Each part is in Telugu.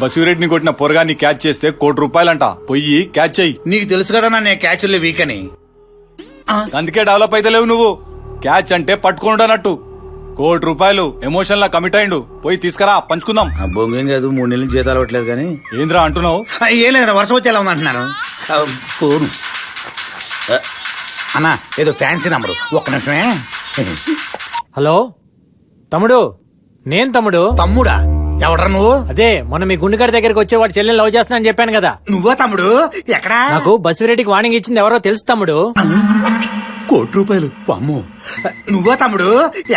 బసిరెడ్డిని కొట్టిన పొరగాన్ని క్యాచ్ చేస్తే ₹1,00,00,000 పొయ్యి క్యాచ్ చెయ్యి. నీకు తెలుసు కదా నేను క్యాచ్లో వీక్ అని. అందుకే డెవలప్ అయితే లేవు నువ్వు. క్యాచ్ అంటే పట్టుకుంటానట్టు. ₹1,00,00,000 ఎమోషన్ లా కమిట్ అయిండు. పోయి తీసుకురా పంచుకుందాం. బొంగేం కాదు, 3 నెలలు జీతాలు అవ్వట్లేదు కానీ. ఏంద్రా అంటున్నావు? ఏం లేదు, వర్షం వచ్చేలా ఉందంటున్నాను. ఫోను అన్నా, ఏదో ఫ్యాన్సీ నంబరు, ఒక్క నిమిషమే. హలో తమ్ముడు, నేను తమ్ముడు. తమ్ముడా? ఎవడరా నువ్వు? అదే మొన్న మీ గుండెగారి దగ్గరికి వచ్చే వాడు చెల్లెని లవ్ చేస్తున్నా అని చెప్పాను కదా. నువ్వా తమ్ముడు? ఎక్కడా? నాకు బసిరెడ్డికి వార్నింగ్ ఇచ్చింది ఎవరో తెలుసు తమ్ముడు. ₹1,00,00,000. అమ్మో, నువ్వా తమ్ముడు?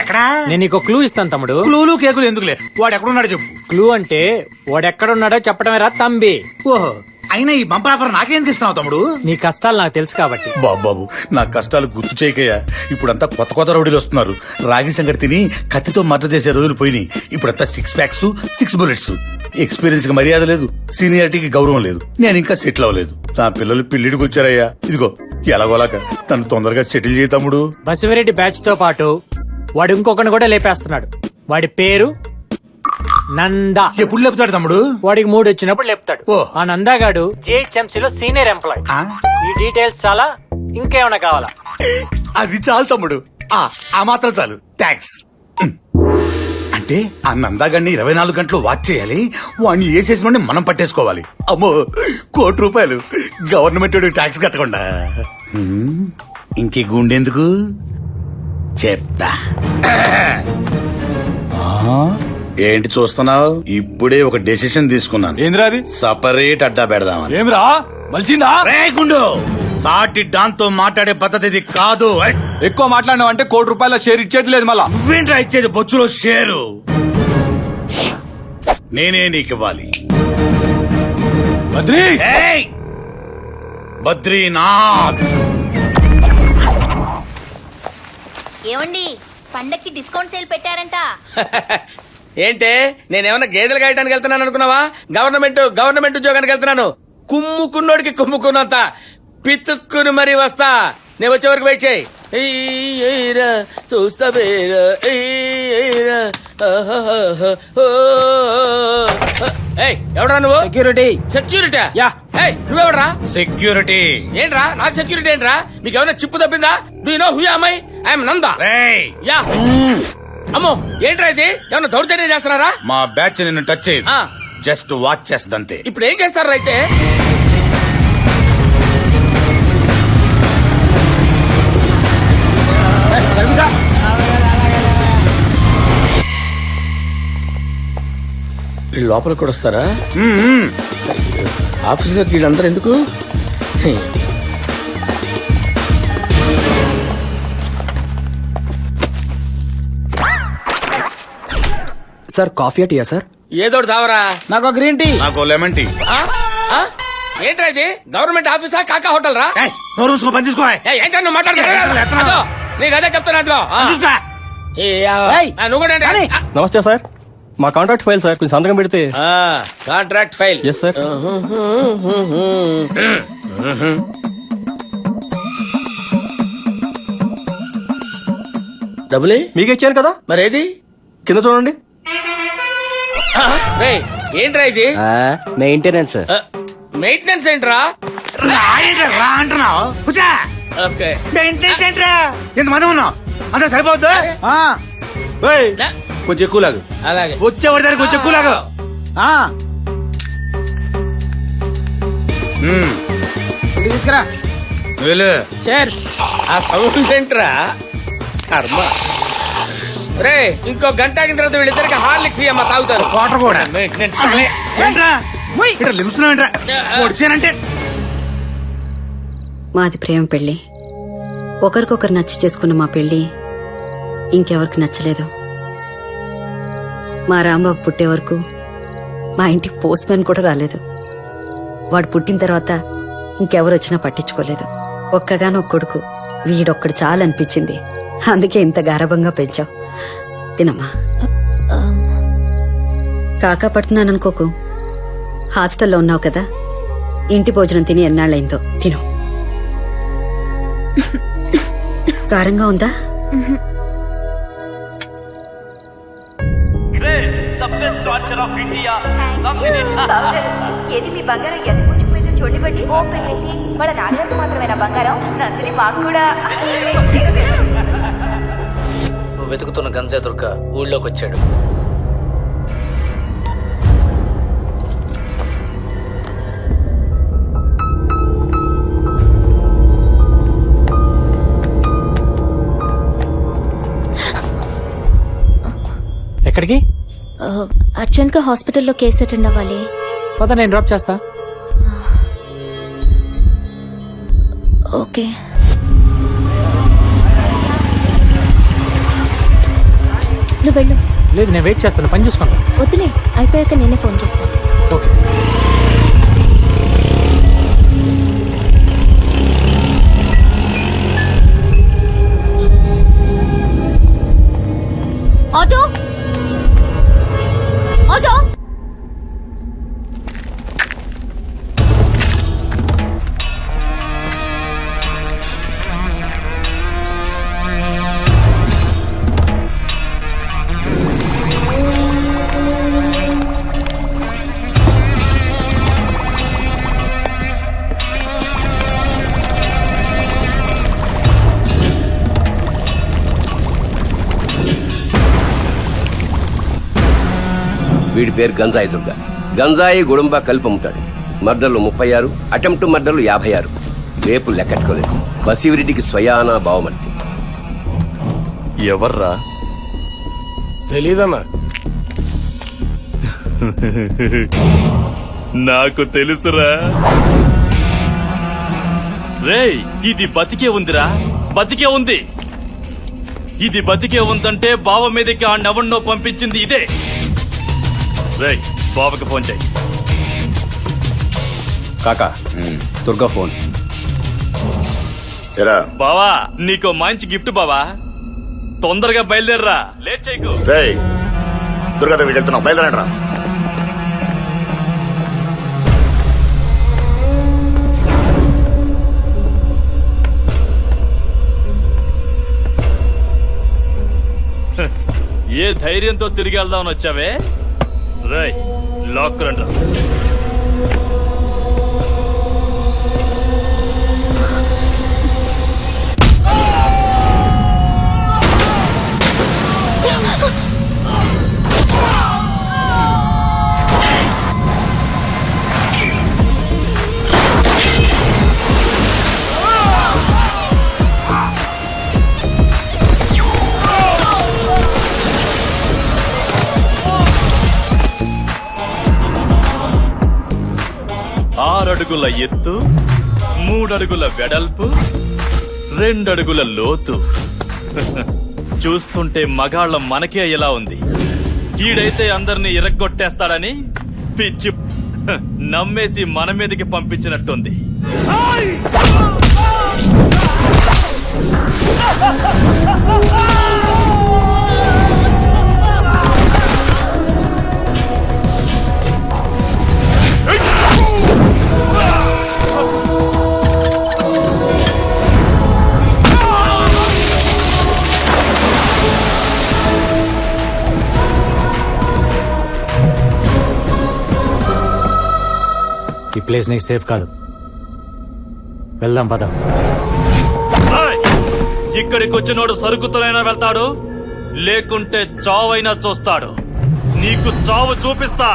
ఎక్కడా? నేను నీకు క్లూ ఇస్తాను తమ్ముడు. క్లూలు కేకులు ఎందుకులే, వాడు ఎక్కడున్నాడో చెప్పు. క్లూ అంటే వాడెక్కడున్నాడో చెప్పడమే రా తంబి. ఓహో, అయినా ఈ బంపర్ ఆఫర్ నాకేందుకు ఇస్తున్నావు తమ్ముడు? నీ కష్టాలు నాకు తెలుసు కాబట్టి. బాబు, నా కష్టాలు గుర్తు చేయకయ్యా. ఇప్పుడంతా కొత్త కొత్త రౌడీలు వస్తున్నారు. రాగి సంగటి తిని కత్తితో మర్డర్ చేసే రోజులు పోయినాయి. ఇప్పుడంతా 6 ప్యాక్స్ 6 బుల్లెట్స్. ఎక్స్పీరియన్స్ కి మర్యాద లేదు, సీనియారిటీకి గౌరవం లేదు. నేను ఇంకా సెటిల్ అవ్వలేదు. నా పిల్లలు పెళ్లిడికి వచ్చారయ్యా. ఇదిగో ఎలాగోలాక తను తొందరగా సెటిల్ చేయి తమ్ముడు. బసిరెడ్డి బ్యాచ్ తో పాటు వాడు ఇంకొకరిని కూడా లేపేస్తున్నాడు. వాడి పేరు నందా. ఎప్పుడు లేపుతాడు తమ్ముడు? వాడికి 3 వచ్చినప్పుడు లేపుతాడు. ఓ. ఆ నందాగాడు జిహెచ్ఎంసీ లో సీనియర్ ఎంప్లాయ్. ఈ డీటెయిల్స్ చాలా, ఇంకేమైనా కావాలా? అది చాలు తమ్ముడు, ఆ మాత్రం చాలు. థ్యాంక్స్. అంటే ఆ నందాగాడిని 24 గంటలు వాచ్ చేయాలి. వాడిని వేసేసిన వాడిని మనం పట్టేసుకోవాలి. అమ్మో, ₹1,00,00,000 గవర్నమెంట్ ట్యాక్స్ కట్టకుండా. ఇంకే గుండెందుకు చెప్తా. ఏంటి చూస్తున్నావు? ఇప్పుడే ఒక డెసిషన్ తీసుకున్నాను. ఏంద్రా అది? సపరేట్ అడ్డా పెడదామని. ఏమిరా మలిసిందా? గుండు, సాటి డాన్తో మాట్లాడే పద్ధతి ఇది కాదు. ఎక్కువ మాట్లాడినావు అంటే ₹1,00,00,000 షేర్ ఇచ్చేట్లేదు. మళ్ళా నువ్వేంట్రా ఇచ్చేది? బొచ్చులో షేరు నేనే నీకివ్వాలి. బద్రీ, ఏయ్! బద్రీనాథ్. ఏమండి, పండక్కి డిస్కౌంట్ సేల్ పెట్టారంట. ఏంటే, నేనేమన్నా గేదెలు కాయటానికి వెళ్తున్నాను అనుకున్నావా? గవర్నమెంట్ ఉద్యోగానికి వెళ్తున్నాను. కుమ్ముకున్నోడికి కుమ్ముకున్నంత పితుక్కుని మరీ వస్తా. నేను వచ్చే వరకు వెయిట్ చేయి. చూస్తా ఎవడరా నువ్వు? సెక్యూరిటీ. నువ్వెవడరా? సెక్యూరిటీ. ఏంట్రా నాకు సెక్యూరిటీ ఏంట్రా? మీకు ఏమైనా చిప్పు తప్పిందా? Do you know who am I? I'm Nanda. రేయ్! యా. అమ్మో, ఏంట్రా ఇది? ఏమన్నా దౌర్జన్యం చేస్తున్నారా? మా బ్యాచ్ నిన్ను టచ్ చేయదు, ఆ. జస్ట్ వాచ్ చేస్తుందంతే. ఇప్పుడు ఏం చేస్తారా అయితే? వీళ్ళు లోపలికి కూడా వస్తారా? ఆఫీస్ లోకి వీళ్ళందరూ ఎందుకు? సార్ కాఫీ టీయా సార్? ఏదోటి తావరా. నాకు గ్రీన్ టీ. నాకు లెమన్ టీ. ఏంట్రా ఇది? గవర్నమెంట్ ఆఫీసా కాకా హోటల్ రా? నోరు మూసుకో, పని చూసుకో. ఏంటో నువ్వు మాట్లాడుతున్నా? నీకు అదే చెప్తున్నా. నువ్వు కూడా ఏంటి? నమస్తే సార్, మా కాంట్రాక్ట్ ఫైల్ సార్, కొంచెం సంతకం పెడితే. Contract file. Yes sir. డబ్బులే మీకే ఇచ్చాను కదా, మరేది? కింద చూడండి. ఏంట్రా ఇది? మెయింటెనెన్స్. మెయింటెనెన్స్ ఏంట్రా? రా అంటున్నావు. కూర్చో. ఓకే. ఎంతమంది ఉన్నావు? అంతా సరిపోద్దు. కొంచెం ఎక్కువ లాగు. అలాగే. వచ్చేవాడి దానికి కొంచెం ఎక్కువ లాగు. తీసుకురా. వెళ్ళు. ఆ సౌండ్ ఏంట్రా? కర్మ. రే, ఇంకో గంట ఆగిన తర్వాత వీళ్ళిద్దరికి హార్లిక్స్ అమ్మ తాగుతారు. వాటర్ కూడా. ఏంట్రా ఇక్కడ లిగుస్తున్నావేంట్రా? వచ్చానంటే మాది ప్రేమ పెళ్లి. ఒకరికొకరు నచ్చి చేసుకున్న మా పెళ్లి ఇంకెవరికి నచ్చలేదు. మా రాంబాబు పుట్టే వరకు మా ఇంటికి పోస్ట్ మ్యాన్ కూడా రాలేదు. వాడు పుట్టిన తర్వాత ఇంకెవరు వచ్చినా పట్టించుకోలేదు. ఒక్కగానొక్క కొడుకు, వీడొక్కడు చాలు అనిపించింది. అందుకే ఇంత గారభంగా పెంచావు. తినమ్మా. కాకా పడుతున్నాననుకోకు. హాస్టల్లో ఉన్నావు కదా, ఇంటి భోజనం తిని ఎన్నాళ్ళైందో. తిను. కారంగా ఉందా? The best torture of India. ఏది మీ బంగారం ఎంత పుచ్చిపోయిందో చూడండి. ఓ పెళ్ళి వాళ్ళ నాన్నలకు మాత్రమేనా బంగారం? నందిని మాకు కూడా. నువ్వు వెతుకుతున్న గంజా దుర్గ ఊళ్ళోకి వచ్చాడు. ఎక్కడికి? అర్జెంట్ గా హాస్పిటల్లో కేసు అటెండ్ అవ్వాలి. పద, నేను డ్రాప్ చేస్తా. ఓకే. నువ్వు వెళ్ళు. లేదు, నేను వెయిట్ చేస్తాను, పని చూసుకుంటా. వద్దులే, అయిపోయాక నేనే ఫోన్ చేస్తాను. ఓకే. ఆటో ఆటో వీడి పేరు గంజాయి దుర్గ. గంజాయి గుడుంబ కలిపి అమ్ముతాడు. మర్డర్లు 36, అటెంప్ట్ మర్డర్లు 56, రేపు లెక్కట్టుకోలేదు. బసివిరెడ్డికి స్వయానా బావమర్తి. ఎవర్రా? తెలీదన్నా. నాకు తెలుసురా. రేయ్, ఇది బతికే ఉందిరా, బతికే ఉంది. ఇది బతికే ఉందంటే బావ మీదకి ఆ నవన్నో పంపించింది ఇదే. రేయ్, బావకి ఫోన్ చేయి. కాకా, దుర్గా ఫోన్. ఎరా బావా, నీకో మంచి గిఫ్ట్ బావా. తొందరగా బయలుదేరరా, లేట్ చేయకు. దుర్గాదేవి వెళ్తున్నావు, బయలుదేరండి రా. ఏ ధైర్యంతో తిరిగి వెళ్దామని వచ్చావే? రేయ్, లాక్ రండి. అడుగుల ఎత్తు, 3 అడుగుల వెడల్పు, 2 అడుగుల లోతు. చూస్తుంటే మగాళ్ళం మనకే ఎలా ఉంది. ఈడైతే అందరినీ ఇరగ్గొట్టేస్తాడని పిచ్చి నమ్మేసి మన మీదకి పంపించినట్టుంది. ఈ ప్లేస్ నీకు సేఫ్ కాదు, వెళ్దాం పద. ఇక్కడికి వచ్చినోడు సరుకుతోనైనా వెళ్తాడు, లేకుంటే చావైనా చూస్తాడు. నీకు చావు చూపిస్తా.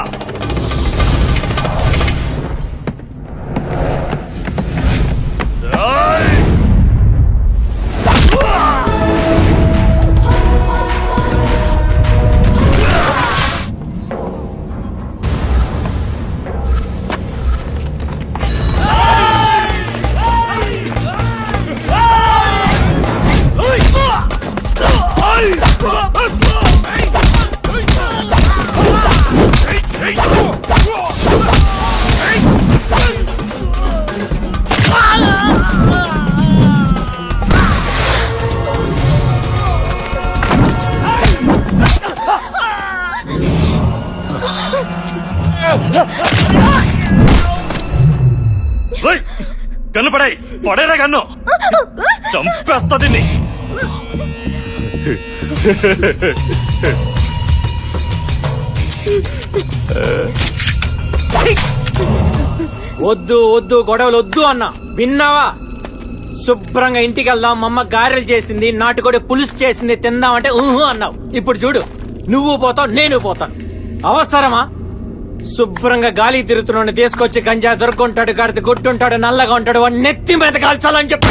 కన్నుపడాయి, పడేరా కన్ను, చంపేస్తా దీన్ని. వద్దు వద్దు గొడవలు వద్దు అన్నా విన్నావా? శుభ్రంగా ఇంటికి వెళ్దాం, మా అమ్మ గారెలు చేసింది, నాటుకోడి పులుసు చేసింది తిందామంటే ఊహు అన్నావు. ఇప్పుడు చూడు, నువ్వు పోతావు, నేను పోతాను. అవసరమా? శుభ్రంగా గాలి తిరుగుతున్నాడు తీసుకొచ్చి గంజా దొరుకుంటాడు, గడితే గుట్టుంటాడు, నల్లగా ఉంటాడు, వాడు నెత్తి మీద కాల్చాలని చెప్పి